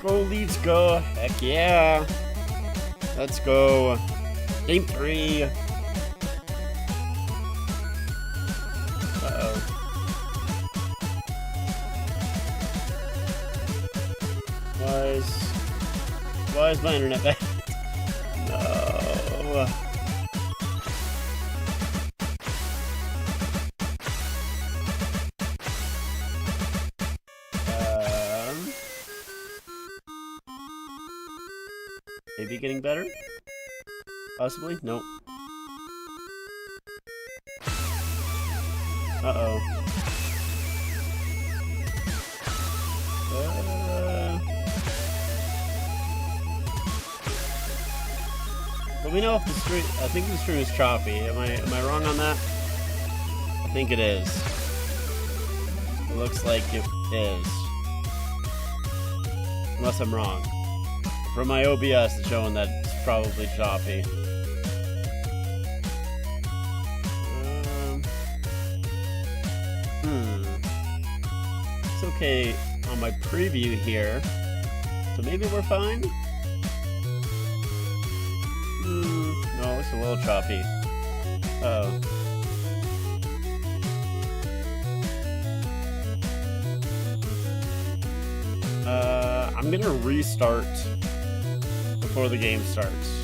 go, Leafs, go. Heck yeah. Let's go. Game 3. Uh-oh. Why is my internet bad? No. Maybe getting better? Possibly? Nope. Uh-oh. Let me know if the stream... I think the stream is choppy. Am I wrong on that? I think it is. It looks like it is. Unless I'm wrong. From my OBS, it's showing that it's probably choppy. It's okay on my preview here. So maybe we're fine? No, it's a little choppy. Uh-oh. I'm gonna restart before the game starts.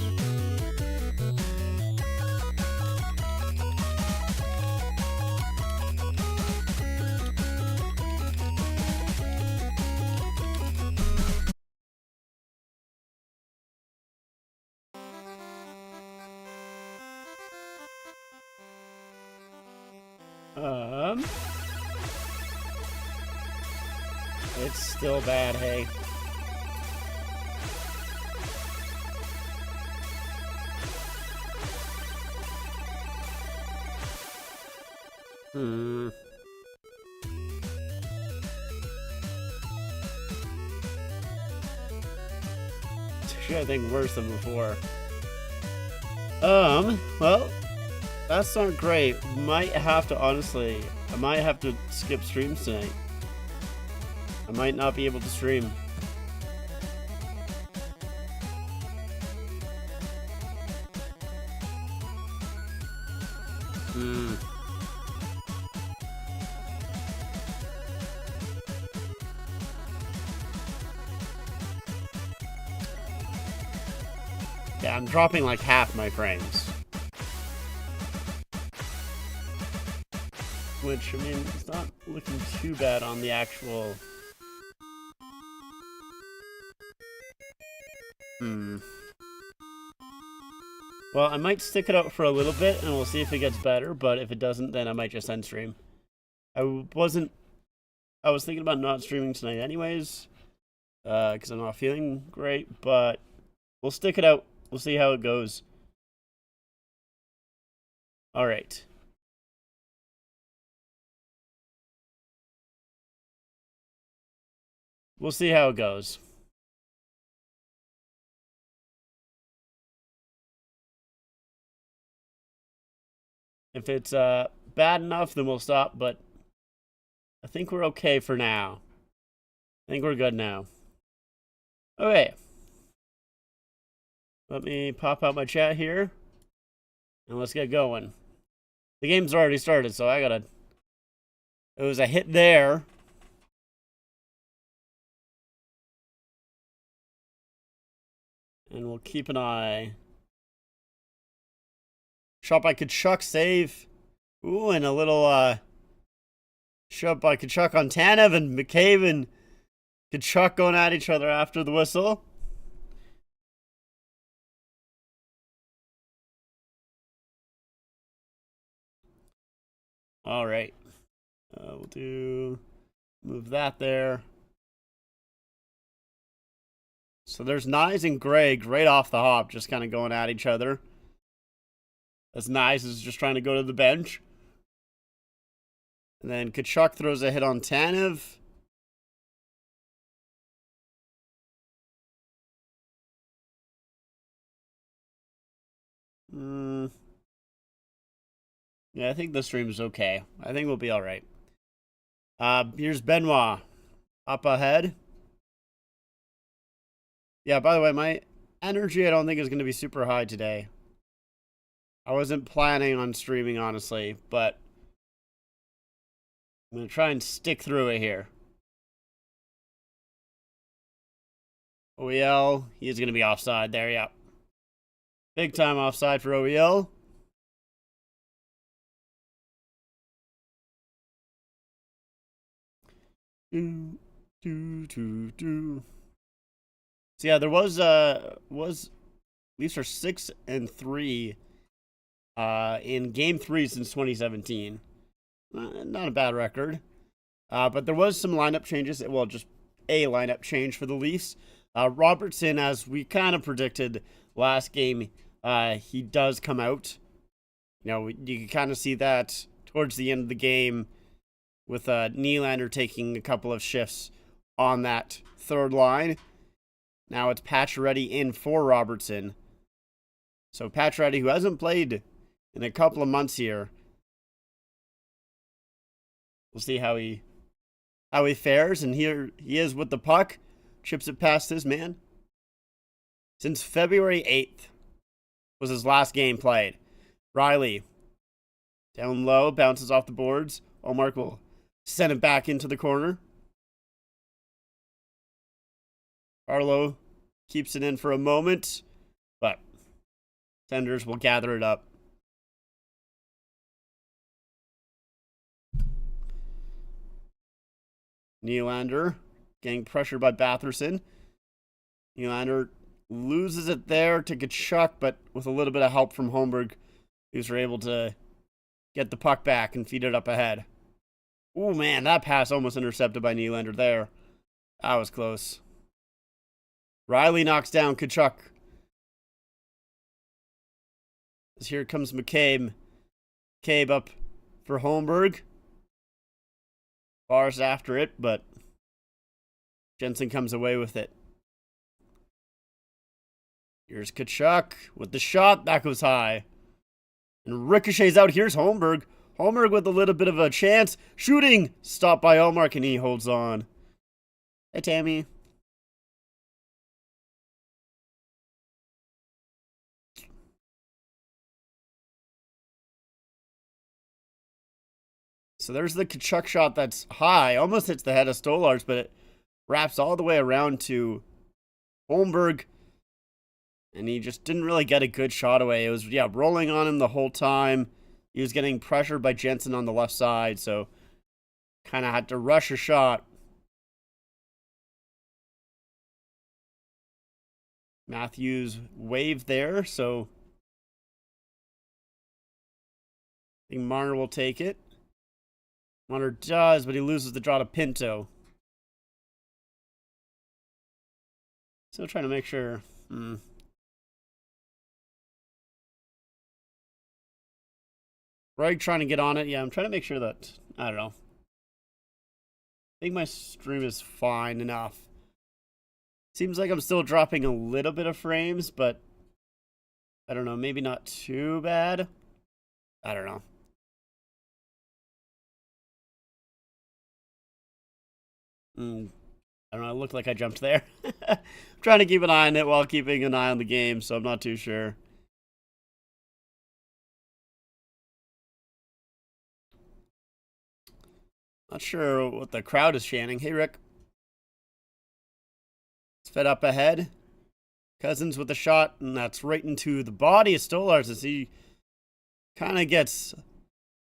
It's still bad, hey. Actually, I think worse than before. Well, that's not great. Might have to, honestly, I might have to skip streams tonight. I might not be able to stream. Yeah, I'm dropping like half my frames. Which, I mean, it's not looking too bad on the actual... Well, I might stick it out for a little bit, and we'll see if it gets better, but if it doesn't, then I might just end stream. I was thinking about not streaming tonight anyways, because I'm not feeling great, but we'll stick it out. We'll see how it goes. Alright. We'll see how it goes. If it's bad enough, then we'll stop, but I think we're okay for now. I think we're good now. Okay. Let me pop out my chat here, and let's get going. The game's already started, so I gotta... It was a hit there. And we'll keep an eye. Shot by Tkachuk, save. Ooh, and a little shot by Tkachuk on Tanev, and McCabe and Tkachuk going at each other after the whistle. All right. We'll move that there. So there's Knies and Greg right off the hop, just kind of going at each other. As Knies is just trying to go to the bench. And then Tkachuk throws a hit on Tanev. Yeah, I think the stream is okay. I think we'll be all right. Here's Benoit up ahead. Yeah, by the way, my energy I don't think is going to be super high today. I wasn't planning on streaming, honestly, but I'm going to try and stick through it here. OEL, he's going to be offside there, yeah. Big time offside for OEL. So yeah, there was Leafs are 6-3 in Game 3 since 2017. Not a bad record. But there was some lineup changes. Well, just a lineup change for the Leafs. Robertson, as we kind of predicted last game, he does come out. You know, you can kind of see that towards the end of the game with Nylander taking a couple of shifts on that third line. Now it's Pacioretty in for Robertson. So Pacioretty, who hasn't played in a couple of months here, we'll see how he fares. And here he is with the puck, chips it past his man. Since February 8th was his last game played. Riley down low, bounces off the boards. Ullmark will send it back into the corner. Carlo keeps it in for a moment, but Senders will gather it up. Nylander getting pressured by Batherson. Nylander loses it there to Tkachuk, but with a little bit of help from Holmberg, who's able to get the puck back and feed it up ahead. Oh man, that pass almost intercepted by Nylander there. That was close. Riley knocks down Tkachuk. As here comes McCabe. McCabe up for Holmberg. Bars after it, but Jensen comes away with it. Here's Tkachuk with the shot. That goes high. And ricochets out. Here's Holmberg. Holmberg with a little bit of a chance. Shooting. Stopped by Ullmark, and he holds on. Hey, Tammy. So there's the Tkachuk shot that's high. Almost hits the head of Stolarz, but it wraps all the way around to Holmberg. And he just didn't really get a good shot away. It was, rolling on him the whole time. He was getting pressured by Jensen on the left side, so kind of had to rush a shot. Matthews waved there, so I think Marner will take it. Marner does, but he loses the draw to Pinto. Still trying to make sure. Greg trying to get on it. Yeah, I'm trying to make sure that, I don't know. I think my stream is fine enough. Seems like I'm still dropping a little bit of frames, but I don't know, maybe not too bad. I don't know. I don't know, it looked like I jumped there. I'm trying to keep an eye on it while keeping an eye on the game, so I'm not too sure. Not sure what the crowd is chanting. Hey, Rick. It's fed up ahead. Cousins with a shot, and that's right into the body of Stolarz as he kind of gets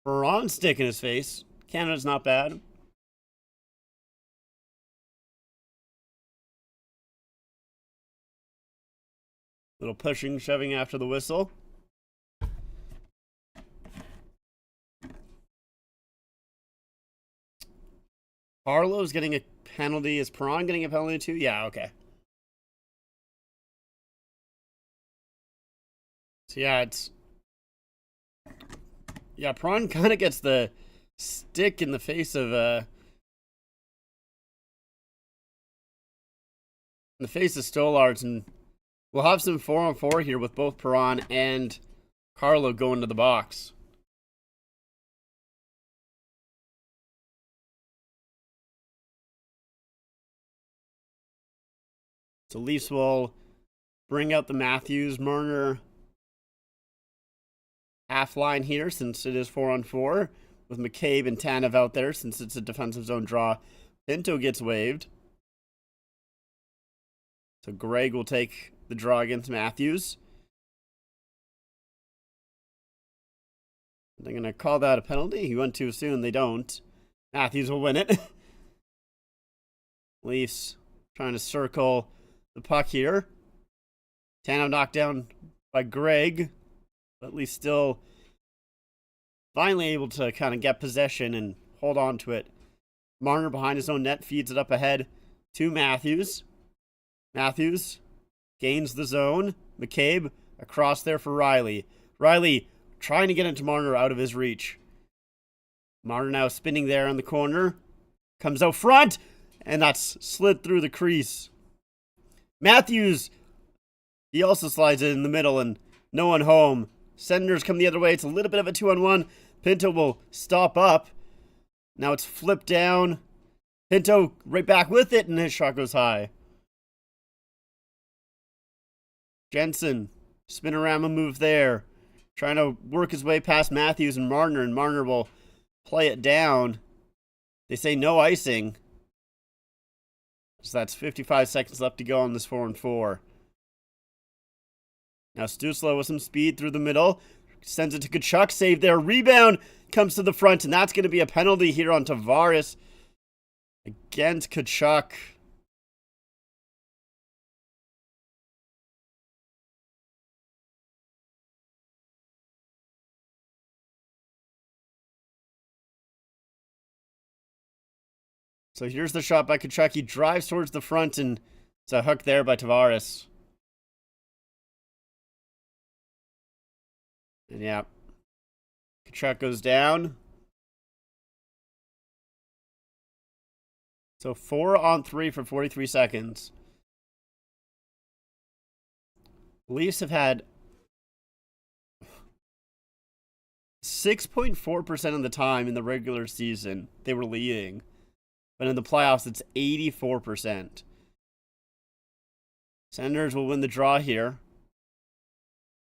Perron stick in his face. Canada's not bad. Little pushing, shoving after the whistle. Carlo's getting a penalty. Is Perron getting a penalty too? Yeah, okay. So yeah, it's... Yeah, Perron kind of gets the stick in the face of, Stolarz, and we'll have some 4-on-4 here with both Perron and Carlo going to the box. So Leafs will bring out the Matthews-Marner half line here since it is 4-on-4 with McCabe and Tanev out there since it's a defensive zone draw. Pinto gets waived. So Greg will take the draw against Matthews. They're going to call that a penalty. He went too soon. They don't. Matthews will win it. Leafs trying to circle the puck here. Tanev knocked down by Greg, but at least still finally able to kind of get possession and hold on to it. Marner behind his own net feeds it up ahead to Matthews. Matthews gains the zone. McCabe across there for Riley. Riley trying to get into Marner out of his reach. Marner now spinning there in the corner. Comes out front, and that's slid through the crease. Matthews, he also slides it in the middle, and no one home. Senators come the other way. It's a little bit of a 2-on-1. Pinto will stop up. Now it's flipped down. Pinto right back with it, and his shot goes high. Jensen, spinorama move there. Trying to work his way past Matthews and Marner will play it down. They say no icing. So that's 55 seconds left to go on this 4-on-4. Now Stützle with some speed through the middle. Sends it to Tkachuk. Save there. Rebound comes to the front, and that's going to be a penalty here on Tavares against Tkachuk. So here's the shot by Tkachuk. He drives towards the front, and it's a hook there by Tavares. And yeah, Tkachuk goes down. So 4-on-3 for 43 seconds. Leafs have had 6.4% of the time in the regular season they were leading. But in the playoffs, it's 84%. Senators will win the draw here.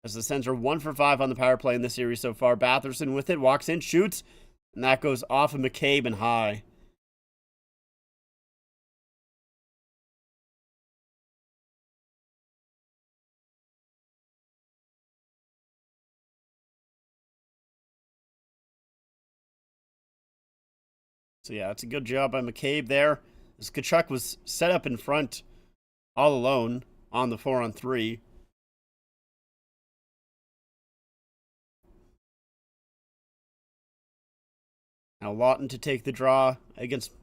As the Sens are 1 for 5 on the power play in this series so far. Batherson with it, walks in, shoots, and that goes off of McCabe and high. So yeah, it's a good job by McCabe there. As Tkachuk was set up in front all alone on the 4-on-3. Now Lawton to take the draw against,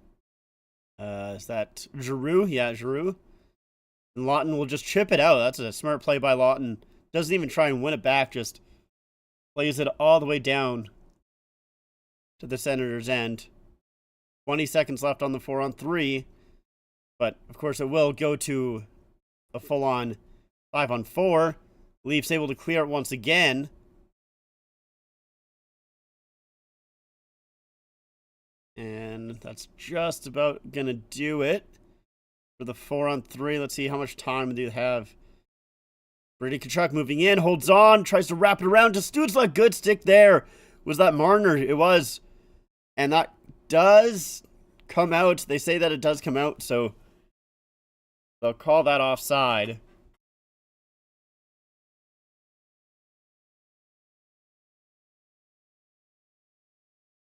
is that Giroux? Yeah, Giroux. And Lawton will just chip it out. That's a smart play by Lawton. Doesn't even try and win it back, just plays it all the way down to the Senators' end. 20 seconds left on the 4-on-3. But, of course, it will go to a full-on 5-on-4. Leafs able to clear it once again. And that's just about going to do it for the 4-on-3. Let's see how much time do you have. Brady Tkachuk moving in, holds on, tries to wrap it around to Stützle. Good stick there. Was that Marner? It was. And that does come out. They say that it does come out, so they'll call that offside.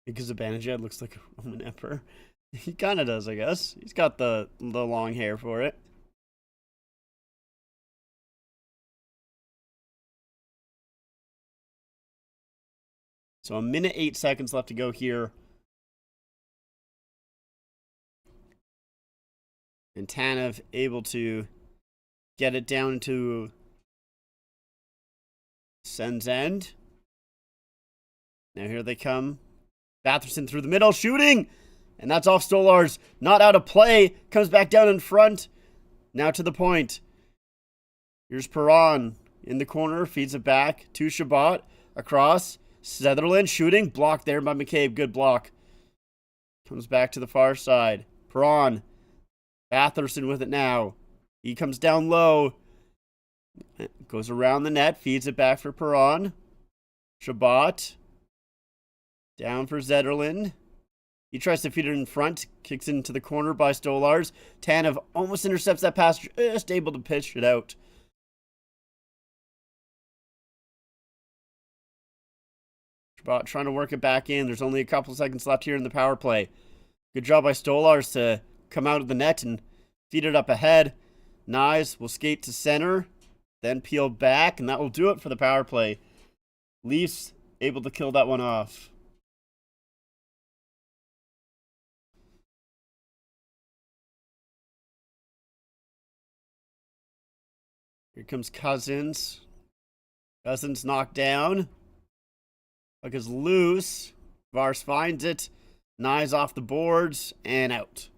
Because Zibanejad looks like a Roman emperor. He kind of does, I guess. He's got the long hair for it. So 1:08 seconds left to go here. And Tanev able to get it down to Sens end. Now here they come. Batherson through the middle, shooting! And that's off Stolarz. Not out of play. Comes back down in front. Now to the point. Here's Perron in the corner. Feeds it back to Chabot. Across. Sutherland shooting. Blocked there by McCabe. Good block. Comes back to the far side. Perron. Batherson with it now. He comes down low. Goes around the net. Feeds it back for Perron. Chabot. Down for Zetterlund. He tries to feed it in front. Kicks into the corner by Stolarz. Tanev almost intercepts that pass. Just able to pitch it out. Chabot trying to work it back in. There's only a couple seconds left here in the power play. Good job by Stolarz to come out of the net and feed it up ahead. Knies will skate to center, then peel back, and that will do it for the power play. Leafs able to kill that one off. Here comes Cousins. Cousins knocked down. Puck is loose. Vars finds it. Knies off the boards and out.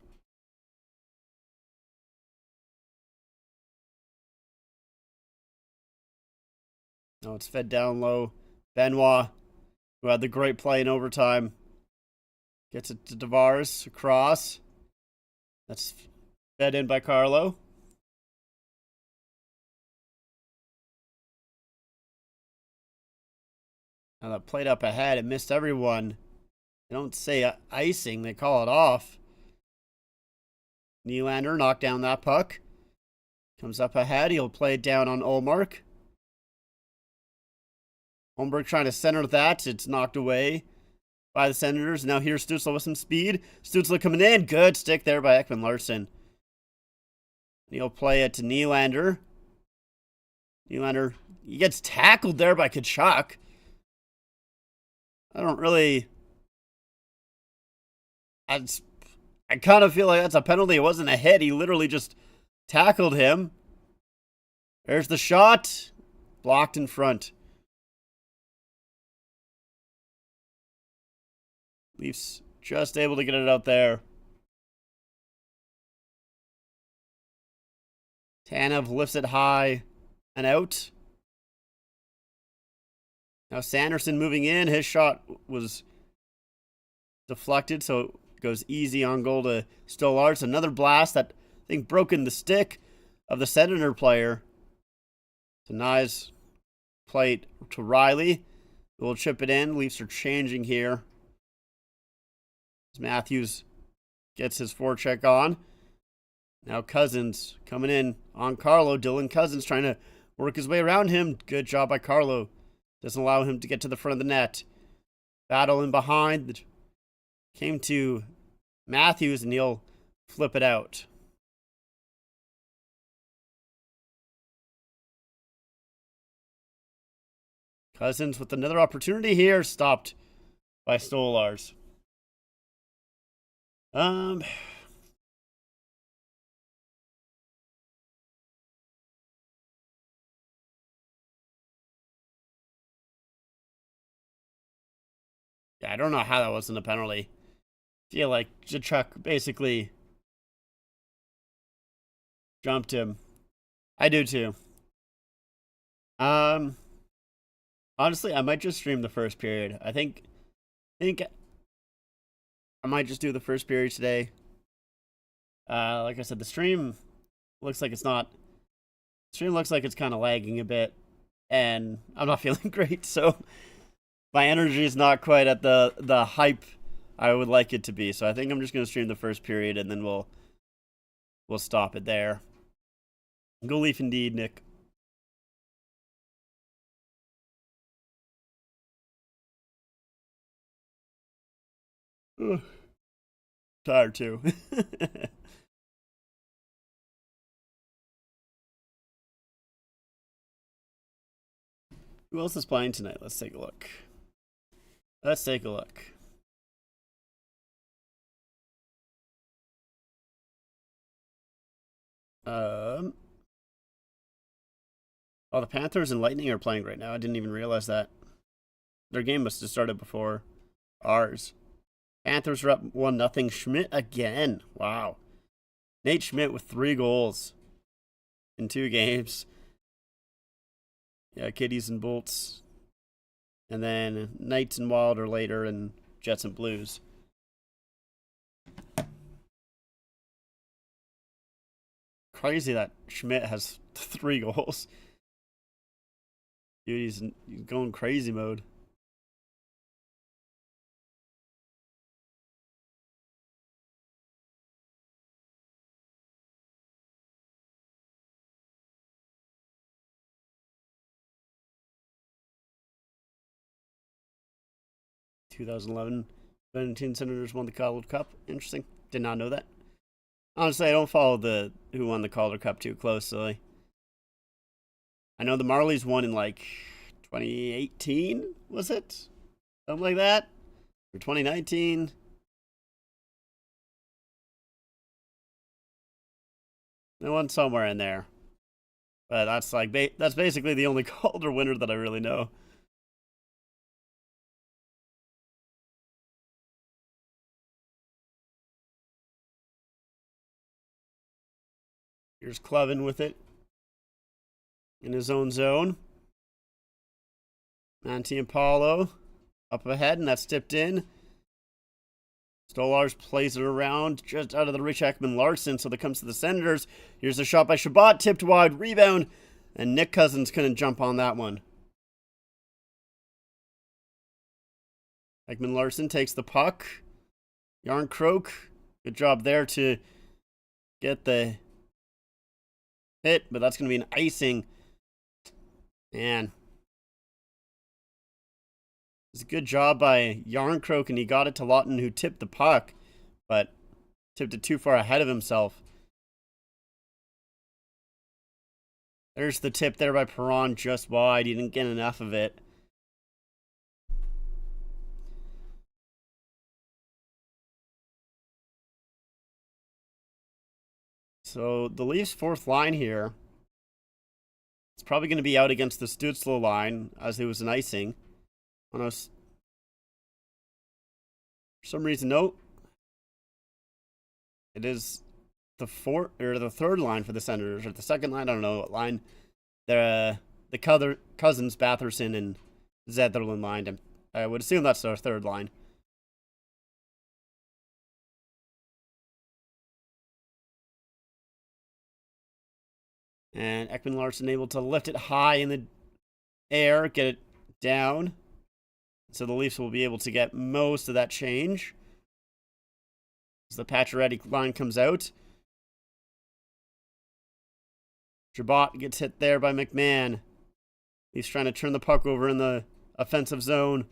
Now it's fed down low. Benoit, who had the great play in overtime, gets it to Tavares across. That's fed in by Carlo. Now that played up ahead. It missed everyone. They don't say icing. They call it off. Nylander knocked down that puck. Comes up ahead. He'll play it down on Ullmark. Holmberg trying to center that. It's knocked away by the Senators. Now here's Stützle with some speed. Stützle coming in. Good stick there by Ekman-Larsson. He'll play it to Nylander. Nylander, he gets tackled there by Tkachuk. I don't really... I kind of feel like that's a penalty. It wasn't a hit. He literally just tackled him. There's the shot. Blocked in front. Leafs just able to get it out there. Tanev lifts it high and out. Now Sanderson moving in. His shot was deflected, so it goes easy on goal to Stolarz. Another blast that I think broke in the stick of the Senator player. Knies plate to Riley. We'll chip it in. Leafs are changing here. As Matthews gets his forecheck on. Now Cousins coming in on Carlo. Dylan Cousins trying to work his way around him. Good job by Carlo. Doesn't allow him to get to the front of the net. Battle in behind. Came to Matthews and he'll flip it out. Cousins with another opportunity here. Stopped by Stolarz. Yeah, I don't know how that wasn't a penalty. I feel like Tkachuk basically jumped him. I do too. Honestly, I might just stream the first period. I think I might just do the first period today. Like I said, the stream looks like it's not. The stream looks like it's kind of lagging a bit, and I'm not feeling great. So my energy is not quite at the hype I would like it to be. So I think I'm just gonna stream the first period, and then we'll stop it there. Go Leaf indeed, Nick. Ugh. Tired too. Who else is playing tonight? Let's take a look. Oh, the Panthers and Lightning are playing right now. I didn't even realize that. Their game must have started before ours. Panthers are up 1-0. Schmidt again. Wow. Nate Schmidt with 3 goals in 2 games. Yeah, Kitties and Bolts. And then Knights and Wild are later, and Jets and Blues. crazy that Schmidt has 3 goals. Dude, he's going crazy mode. (2011) Benedictine Senators won the Calder Cup. Interesting. Did not know that. Honestly, I don't follow the who won the Calder Cup too closely. I know the Marlies won in like 2018, was it? Something like that? Or 2019? They won somewhere in there. But that's like that's basically the only Calder winner that I really know. Here's Clevin with it in his own zone. Mantiampalo up ahead, and that's tipped in. Stolarz plays it around just out of the reach of Ekman Larsson, so that comes to the Senators. Here's a shot by Chabot, tipped wide, rebound, and Nick Cousins couldn't jump on that one. Ekman Larsson takes the puck. Järnkrok, good job there to get the hit, but that's going to be an icing. Man. It's a good job by Järnkrok, and he got it to Lawton, who tipped the puck, but tipped it too far ahead of himself. There's the tip there by Perron, just wide. He didn't get enough of it. So the Leafs' fourth line here, it's probably going to be out against the Stützle line, as it was an icing. For some reason, no. It is the third line for the Senators, or the second line. I don't know what line. The Cousins, Batherson, and Zetterlund line. I would assume that's their third line. And Ekman Larsson able to lift it high in the air, get it down. So the Leafs will be able to get most of that change. As the Pacioretty line comes out. Chabot gets hit there by McMahon. He's trying to turn the puck over in the offensive zone.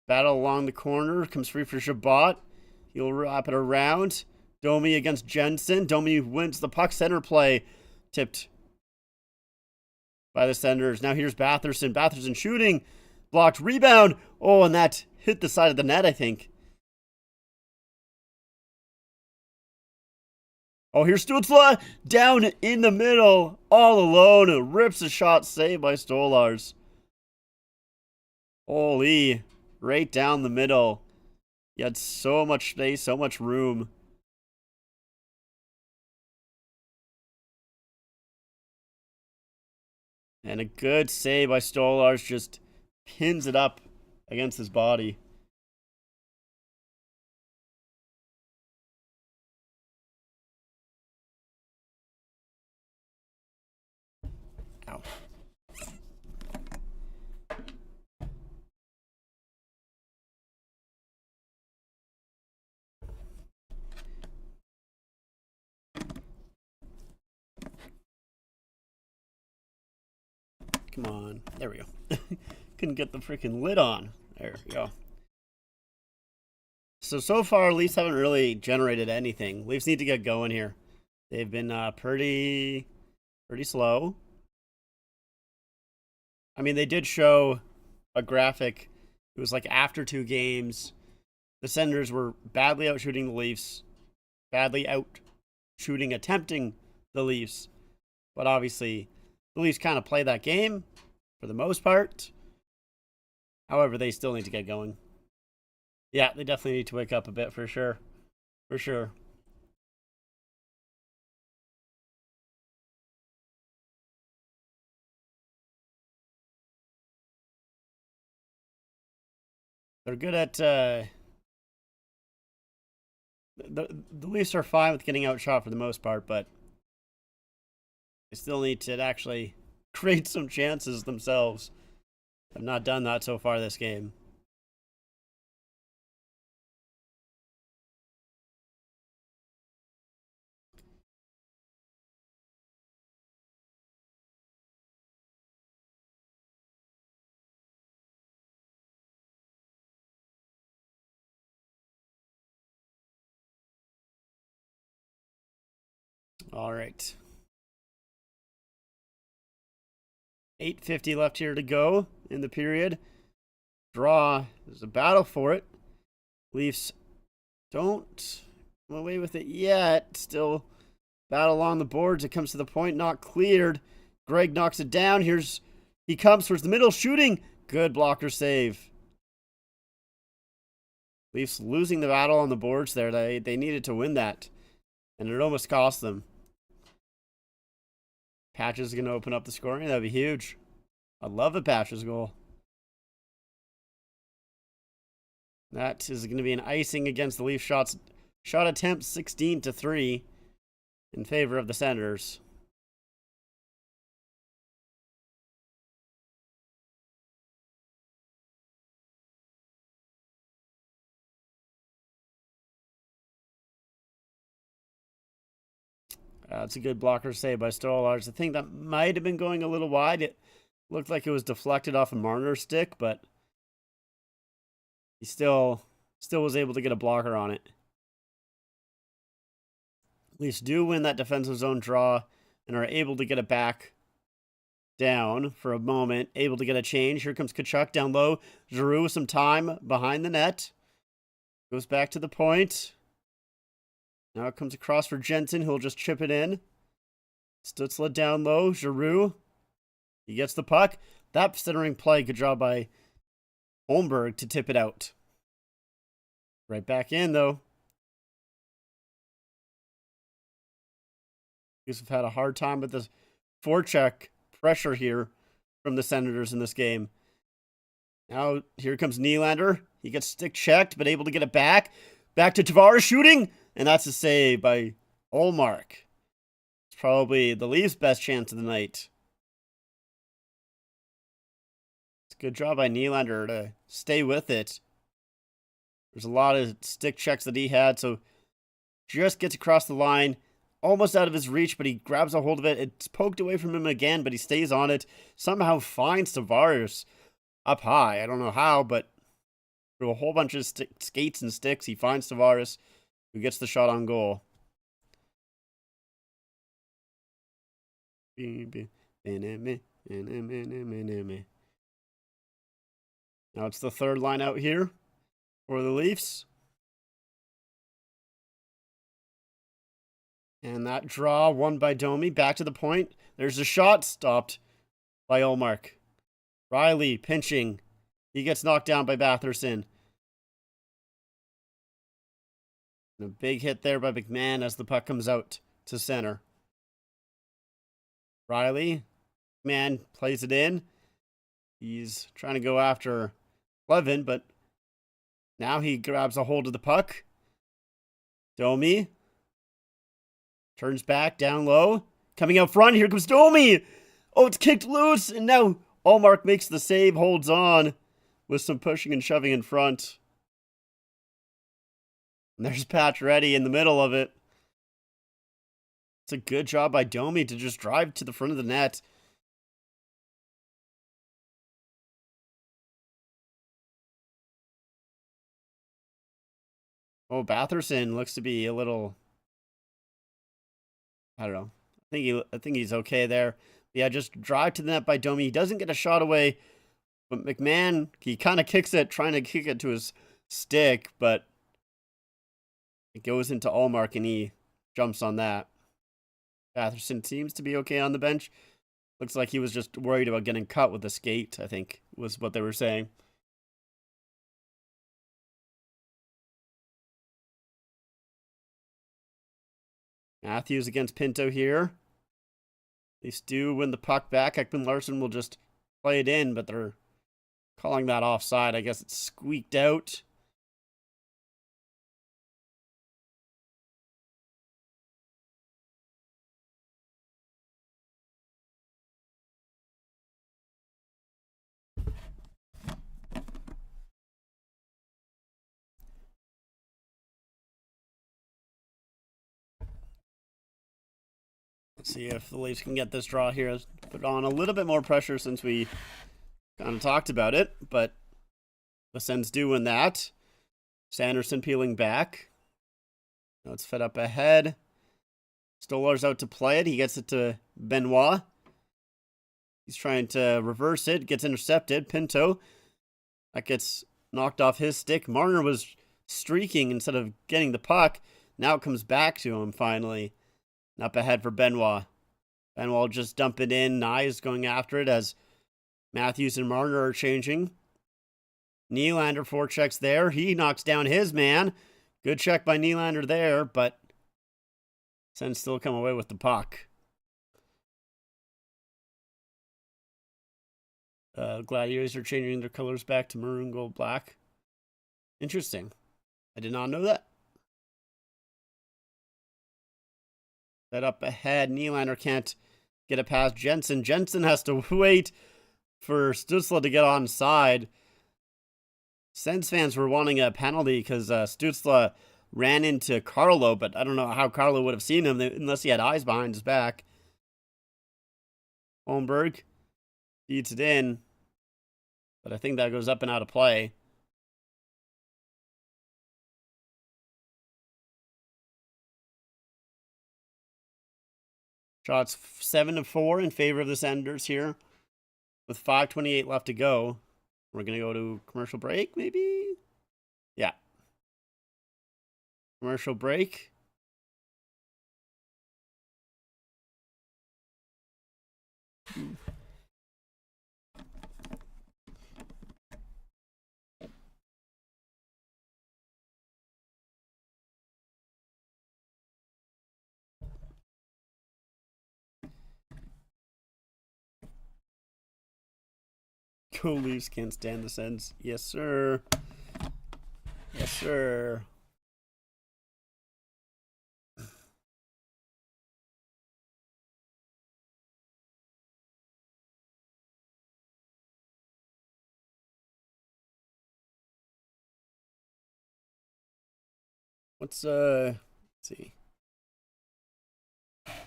Battle along the corner. Comes free for Chabot. He'll wrap it around. Domi against Jensen. Domi wins the puck, center play. Tipped by the Senators. Now here's Batherson. Batherson shooting. Blocked. Rebound. Oh, and that hit the side of the net, I think. Oh, here's Stützle down in the middle, all alone. It rips a shot, saved by Stolarz. Holy, right down the middle. He had so much space, so much room. And a good save by Stolarz, just pins it up against his body. Ow. Come on. There we go. Couldn't get the freaking lid on. There we go. So far, Leafs haven't really generated anything. Leafs need to get going here. They've been pretty slow. I mean, they did show a graphic. It was like after 2 games, the Senators were badly out shooting the Leafs, badly out shooting, attempting the Leafs. But obviously, the Leafs kind of play that game for the most part. However, they still need to get going. Yeah, they definitely need to wake up a bit for sure. For sure. They're good at the Leafs are fine with getting outshot for the most part, but they still need to actually create some chances themselves. Have not done that so far this game. All right. 8:50 left here to go in the period. Draw. There's a battle for it. Leafs don't come away with it yet. Still battle along the boards. It comes to the point, not cleared. Greg knocks it down. He comes towards the middle, shooting. Good blocker save. Leafs losing the battle on the boards there. They needed to win that, and it almost cost them. Patches is going to open up the scoring. That'd be huge. I'd love a Patches goal. That is going to be an icing against the Leaf shot attempt 16-3 in favor of the Senators. It's a good blocker save by Stolarz. I think that might have been going a little wide. It looked like it was deflected off a Marner's stick, but he still was able to get a blocker on it. Leafs do win that defensive zone draw and are able to get it back down for a moment. Able to get a change. Here comes Tkachuk down low. Giroux with some time behind the net. Goes back to the point. Now it comes across for Jensen, who'll just chip it in. Stützle down low. Giroux. He gets the puck. That centering play. Good job by Holmberg to tip it out. Right back in, though. Leafs have had a hard time with this forecheck pressure here from the Senators in this game. Now, here comes Nylander. He gets stick checked, but able to get it back. Back to Tavares shooting. And that's a save by Ullmark. It's probably the Leafs' best chance of the night. It's a good job by Nylander to stay with it. There's a lot of stick checks that he had, so just gets across the line. Almost out of his reach, but he grabs a hold of it. It's poked away from him again, but he stays on it. Somehow finds Tavares up high. I don't know how, but through a whole bunch of skates and sticks, he finds Tavares, who gets the shot on goal. Now it's the third line out here for the Leafs. And that draw won by Domi. Back to the point. There's a shot stopped by Ullmark. Riley pinching. He gets knocked down by Batherson. And a big hit there by McMahon as the puck comes out to center. Riley. McMahon plays it in. He's trying to go after Levin, but now he grabs a hold of the puck. Domi. Turns back, down low. Coming out front, here comes Domi. Oh, it's kicked loose, and now Ullmark makes the save, holds on with some pushing and shoving in front. And there's Pacioretty in the middle of it. It's a good job by Domi to just drive to the front of the net. Oh, Batherson looks to be a little... I don't know. I think he's okay there. Yeah, just drive to the net by Domi. He doesn't get a shot away, but McMahon, he kind of kicks it, trying to kick it to his stick, but it goes into Ullmark and he jumps on that. Batherson seems to be okay on the bench. Looks like he was just worried about getting cut with the skate, I think, was what they were saying. Matthews against Pinto here. They do win the puck back. Ekman-Larsson will just play it in, but they're calling that offside. I guess it's squeaked out. Let's see if the Leafs can get this draw here. Put on a little bit more pressure since we kind of talked about it, but the Sens doing that. Sanderson peeling back. Now it's fed up ahead. Stolar's out to play it. He gets it to Benoit. He's trying to reverse it. Gets intercepted. Pinto. That gets knocked off his stick. Marner was streaking instead of getting the puck. Now it comes back to him finally. Up ahead for Benoit. Benoit will just dump it in. Nye is going after it as Matthews and Marner are changing. Nylander forechecks there. He knocks down his man. Good check by Nylander there, but Sens still come away with the puck. Gladiators are changing their colors back to maroon, gold, black. Interesting. I did not know that. Set up ahead. Nylander can't get it past Jensen. Jensen has to wait for Stützle to get onside. Sens fans were wanting a penalty because Stützle ran into Carlo, but I don't know how Carlo would have seen him unless he had eyes behind his back. Holmberg feeds it in, but I think that goes up and out of play. Shots 7-4 in favor of the Senators here, with 5:28 left to go. We're going to go to commercial break, maybe? Yeah. Commercial break. Go Leafs, can't stand the Sens. Yes, sir. Yes, sir. Let's see.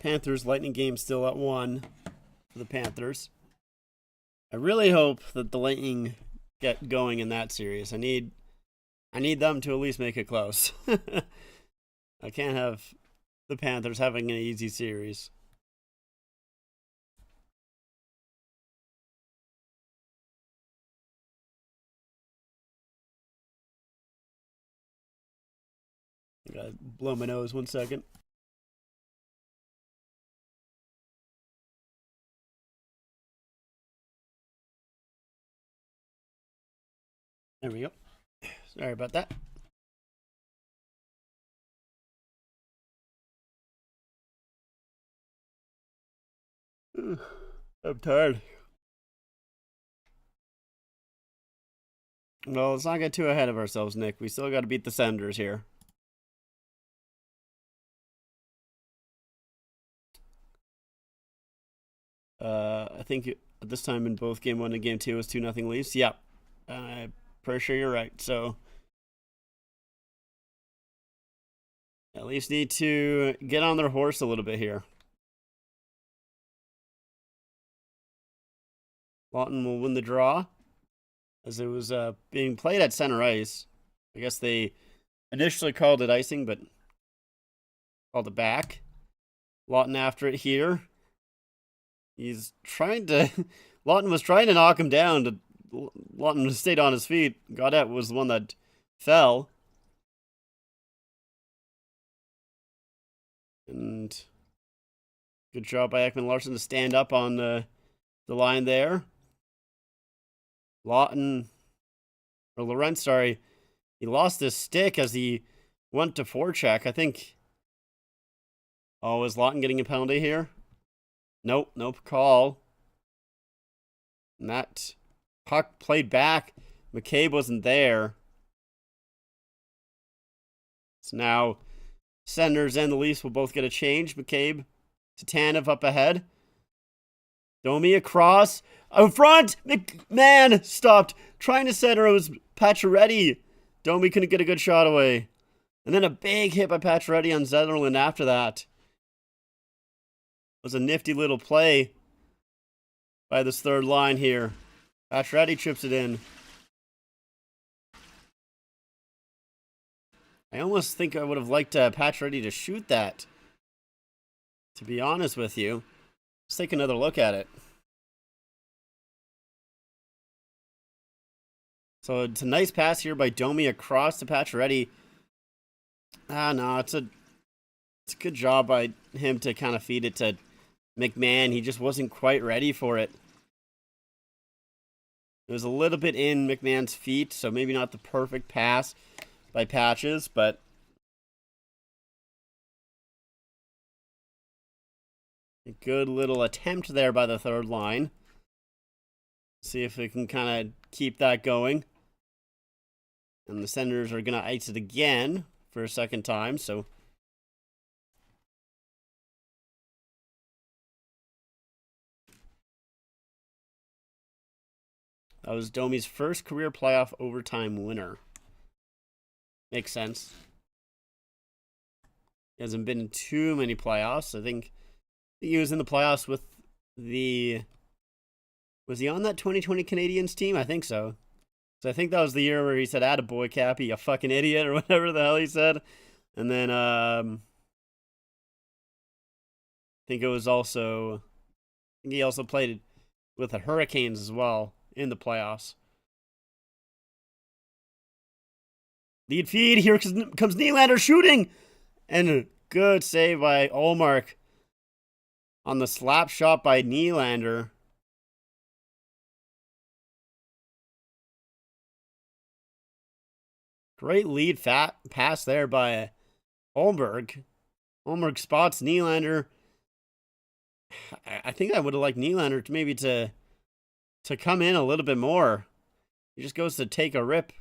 Panthers Lightning game still at 1 for the Panthers. I really hope that the Lightning get going in that series. I need them to at least make it close. I can't have the Panthers having an easy series. I gotta blow my nose 1 second. There we go. Sorry about that. I'm tired. Well, let's not get too ahead of ourselves, Nick. We still got to beat the Senators here. I think at this time in both Game 1 and Game 2 was 2-0 Leafs. Yep. I'm pretty sure you're right. So at least need to get on their horse a little bit here. Lawton will win the draw as it was being played at center ice. I guess they initially called it icing, but called it back. Lawton after it here. He's trying to... Lawton was trying to knock him down. Lawton stayed on his feet. Gaudette was the one that fell. And good job by Ekman-Larsson to stand up on the line there. Lorentz, sorry. He lost his stick as he went to forecheck. I think... Oh, is Lawton getting a penalty here? Nope, call. And that puck played back. McCabe wasn't there. So now Senators and the Leafs will both get a change. McCabe to Tanev up ahead. Domi across. Out front! McMahon stopped. Trying to center. It was Pacioretty. Domi couldn't get a good shot away. And then a big hit by Pacioretty on Zetterlund after that. was a nifty little play by this third line here. Pacioretty chips it in. I almost think I would have liked Pacioretty to shoot that, to be honest with you. Let's take another look at it. So it's a nice pass here by Domi across to Pacioretty. No, it's a good job by him to kind of feed it to McMahon. He just wasn't quite ready for it. It was a little bit in McMahon's feet, so maybe not the perfect pass by Patches, but a good little attempt there by the third line. See if we can kind of keep that going. And the Senators are going to ice it again for a second time, so that was Domi's first career playoff overtime winner. Makes sense. He hasn't been in too many playoffs. I think he was in the playoffs with the... Was he on that 2020 Canadiens team? I think so. So I think that was the year where he said, "Attaboy, Cappy, you fucking idiot," or whatever the hell he said. And then, I think it was also... I think he also played with the Hurricanes as well in the playoffs. Lead feed. Here comes Nylander shooting. And a good save by Ullmark on the slap shot by Nylander. Great lead pass there by Ullmark. Ullmark spots Nylander. I think I would have liked Nylander to maybe to come in a little bit more. He just goes to take a rip.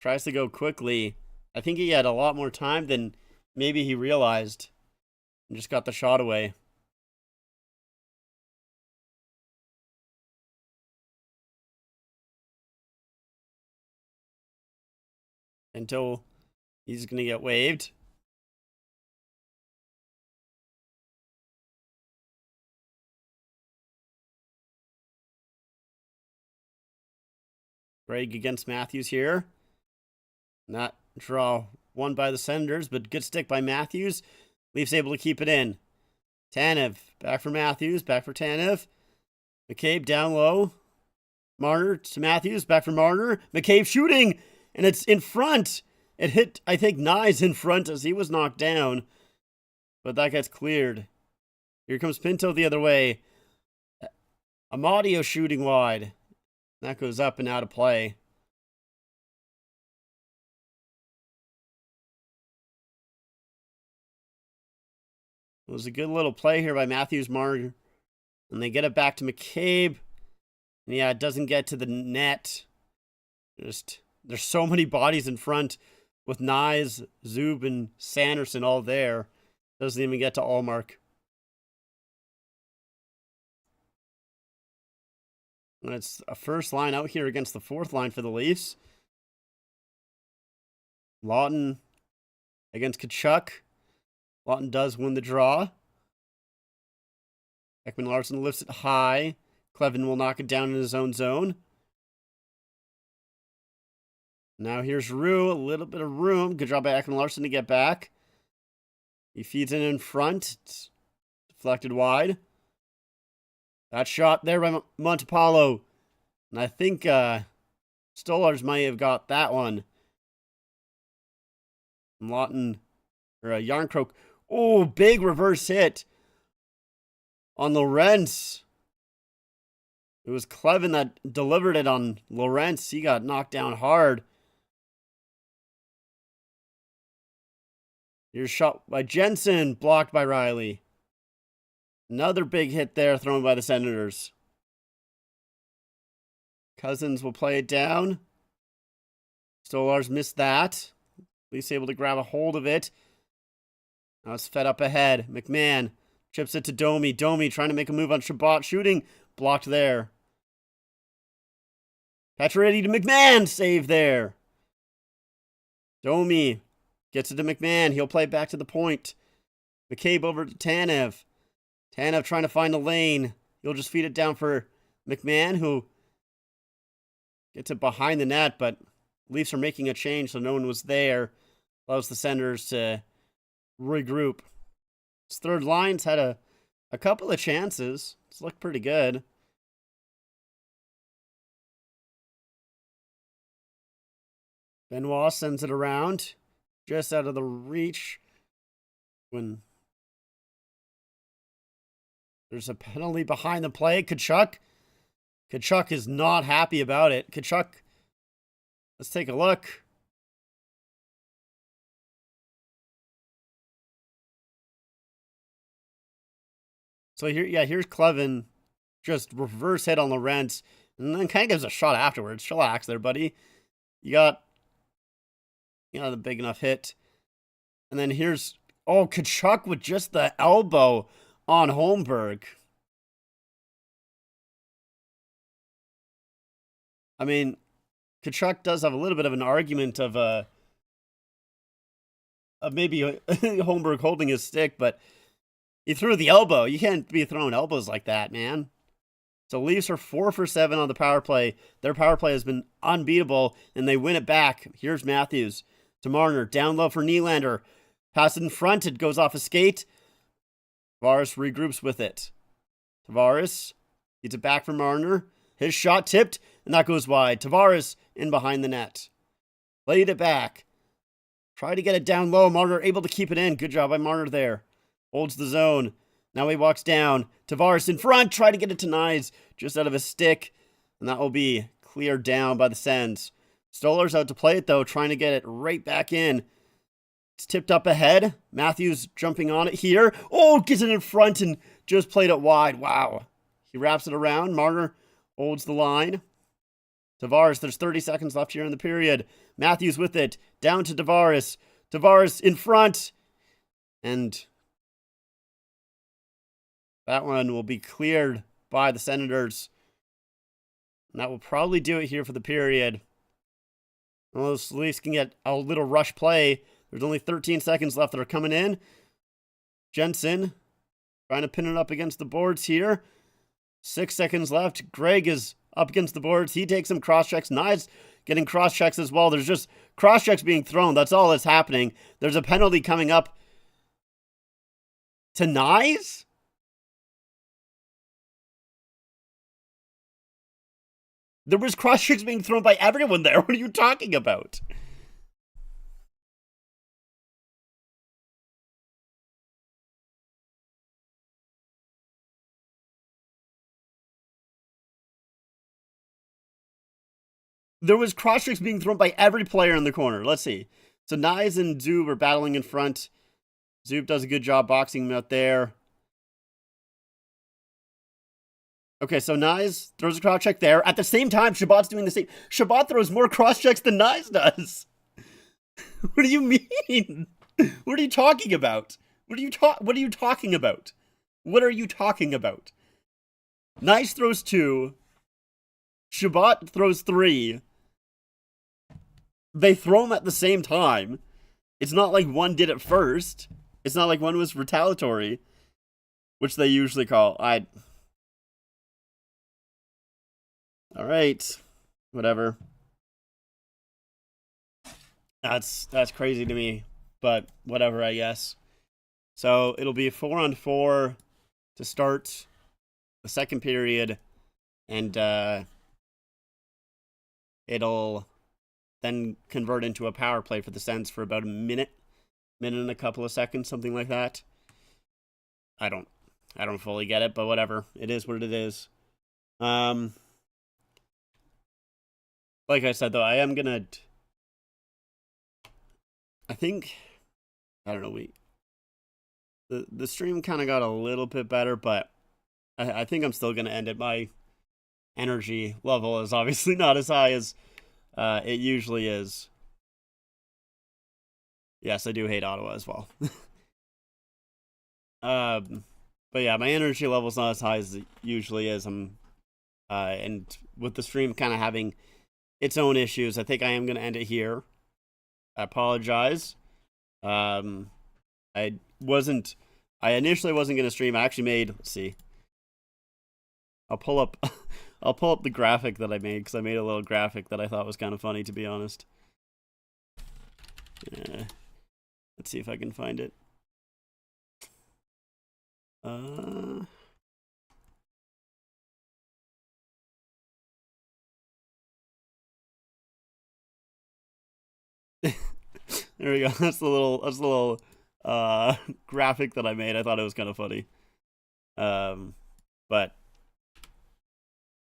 Tries to go quickly. I think he had a lot more time than maybe he realized. And just got the shot away. Until he's going to get waived. Greg against Matthews here. Not draw won by the Senators, but good stick by Matthews. Leafs able to keep it in. Tanev, back for Matthews, back for Tanev. McCabe down low. Marner to Matthews, back for Marner. McCabe shooting, and it's in front. It hit, I think, Nyes in front as he was knocked down. But that gets cleared. Here comes Pinto the other way. Amadio shooting wide. That goes up and out of play. It was a good little play here by Matthews, Marner. And they get it back to McCabe. And yeah, it doesn't get to the net. Just, there's so many bodies in front with Nyes, Zub, and Sanderson all there. Doesn't even get to Ullmark. And it's a first line out here against the fourth line for the Leafs. Lawton against Tkachuk. Lawton does win the draw. Ekman-Larsson lifts it high. Clevin will knock it down in his own zone. Now here's Rue. A little bit of room. Good job by Ekman-Larsson to get back. He feeds it in front. It's deflected wide. That shot there by Montepallo. And I think Stolarz might have got that one. Lawton, or Yarncroke. Oh, big reverse hit on Lorentz. It was Clevin that delivered it on Lorentz. He got knocked down hard. Here's shot by Jensen, blocked by Riley. Another big hit there thrown by the Senators. Cousins will play it down. Stolarz missed that. At least able to grab a hold of it. Now it's fed up ahead. McMahon chips it to Domi. Domi trying to make a move on Shabbat. Shooting. Blocked there. Pacioretty to McMahon. Save there. Domi gets it to McMahon. He'll play back to the point. McCabe over to Tanev. Tanev trying to find a lane. He'll just feed it down for McMahon, who gets it behind the net, but Leafs are making a change, so no one was there. Allows the Senators to regroup. His third line's had a couple of chances. It's looked pretty good. Benoit sends it around, just out of the reach. When there's a penalty behind the play, Tkachuk is not happy about it. Tkachuk, let's take a look. So here's Clevin, just reverse hit on Lorentz, and then kind of gives a shot afterwards. Chillax there, buddy. You got the big enough hit. And then here's, Tkachuk with just the elbow on Holmberg. I mean, Tkachuk does have a little bit of an argument of maybe Holmberg holding his stick, but he threw the elbow. You can't be throwing elbows like that, man. So Leafs are 4 for 7 on the power play. Their power play has been unbeatable, and they win it back. Here's Matthews to Marner. Down low for Nylander. Pass in front. It goes off a skate. Tavares regroups with it. Tavares gets it back for Marner. His shot tipped, and that goes wide. Tavares in behind the net. Played it back. Tried to get it down low. Marner able to keep it in. Good job by Marner there. Holds the zone. Now he walks down. Tavares in front. Try to get it to Knies. Just out of his stick. And that will be cleared down by the Sens. Stoller's out to play it, though. Trying to get it right back in. It's tipped up ahead. Matthews jumping on it here. Gets it in front and just played it wide. Wow. He wraps it around. Marner holds the line. Tavares, there's 30 seconds left here in the period. Matthews with it. Down to Tavares. Tavares in front. And that one will be cleared by the Senators. And that will probably do it here for the period. Well, those Leafs can get a little rush play. There's only 13 seconds left that are coming in. Jensen trying to pin it up against the boards here. 6 seconds left. Greg is up against the boards. He takes some cross-checks. Knies getting cross-checks as well. There's just cross-checks being thrown. That's all that's happening. There's a penalty coming up to Knies? There was cross-checks being thrown by everyone there. What are you talking about? There was cross-checks being thrown by every player in the corner. Let's see. So Knies and Zub are battling in front. Zub does a good job boxing him out there. Okay, so Knies throws a cross-check there. At the same time, Chabot's doing the same. Chabot throws more cross-checks than Knies does. What do you mean? What are you talking about? What are you talking about? What are you talking about? Knies throws 2. Chabot throws 3. They throw them at the same time. It's not like one did it first. It's not like one was retaliatory, which they usually call. All right, whatever. That's crazy to me, but whatever, I guess. So it'll be 4-on-4 to start the second period, and it'll then convert into a power play for the Sens for about a minute and a couple of seconds, something like that. I don't fully get it, but whatever. It is what it is. Like I said, though, I don't know, the stream kind of got a little bit better, but I think I'm still gonna end it. My energy level is obviously not as high as it usually is. Yes, I do hate Ottawa as well. But yeah, my energy level's not as high as it usually is. And with the stream kind of having its own issues, I think I am going to end it here. I apologize. I wasn't I initially wasn't gonna stream. I actually made. Let's see. I'll pull up. I'll pull up the graphic that I made because I made a little graphic that I thought was kind of funny, to be honest. Let's see if I can find it. There we go. That's the little graphic that I made. I thought it was kind of funny. But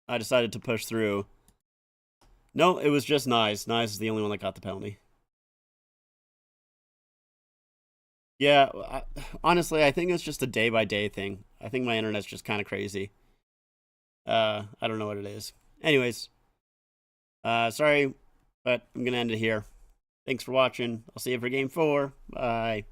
I decided to push through. No, it was just Nyes. Nyes is the only one that got the penalty. Yeah, honestly, I think it's just a day-by-day thing. I think my internet's just kind of crazy. I don't know what it is. Anyways, sorry, but I'm going to end it here. Thanks for watching. I'll see you for Game 4. Bye.